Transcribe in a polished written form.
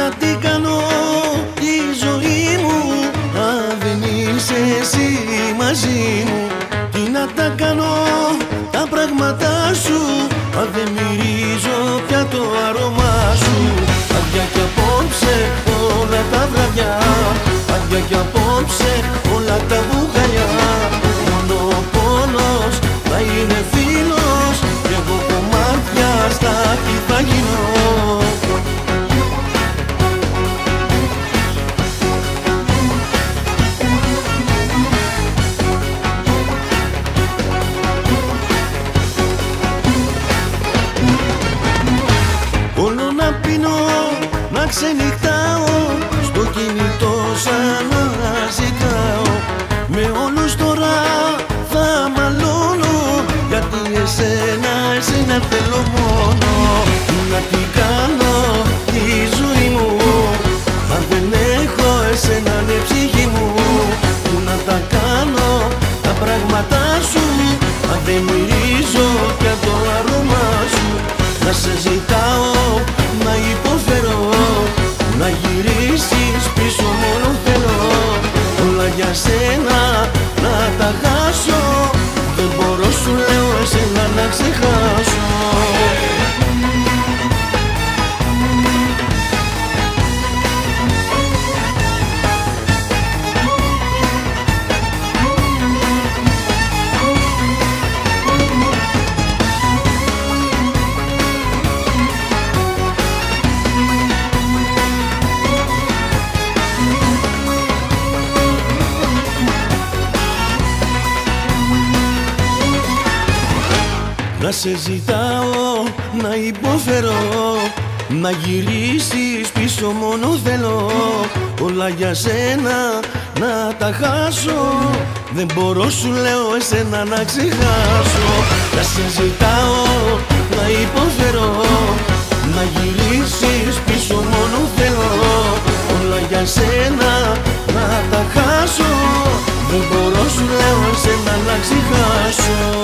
να τι κάνω τη ζωή μου αν δεν είσαι εσύ μαζί μου? Τι να τα κάνω τα πράγματά σου αν δεν μυρίζω πια το άρωμά σου? Άδεια κι απόψε όλα τα βραδιά, άδεια κι απόψε όλα τα μπουγαλιά. Μόνο ο πόνος θα είναι φίλος κι εγώ κομμάτια στα τι θα γίνω. Όλο να πίνω, να ξενυχτάω, στο κινητό σαν να ζητάω. Με όλους τώρα θα μαλώνω, γιατί εσένα θέλω μόνο. Να τι κάνω τη ζωή μου αν δεν έχω εσένα ναι ψυχή μου? Που να τα κάνω τα πράγματά σου αν δεν μυρίζω πια το άρωμά σου? Να σε ζητάω, να υποφέρω, να γυρίσεις πίσω μόνο θέλω. Όλα για σένα να τα χάσω, δεν μπορώ σου λέω εσένα να ξεχάσω. Να σε ζητάω, να υποφέρω, να γυρίσεις πίσω μόνο θέλω. Όλα για σένα να τα χάσω, δεν μπορώ σου λέω εσένα να ξεχάσω. Να σε ζητάω, να υποφέρω, να γυρίσεις πίσω μόνο θέλω. Όλα για σένα να τα χάσω, δεν μπορώ σου λέω εσένα να ξεχάσω.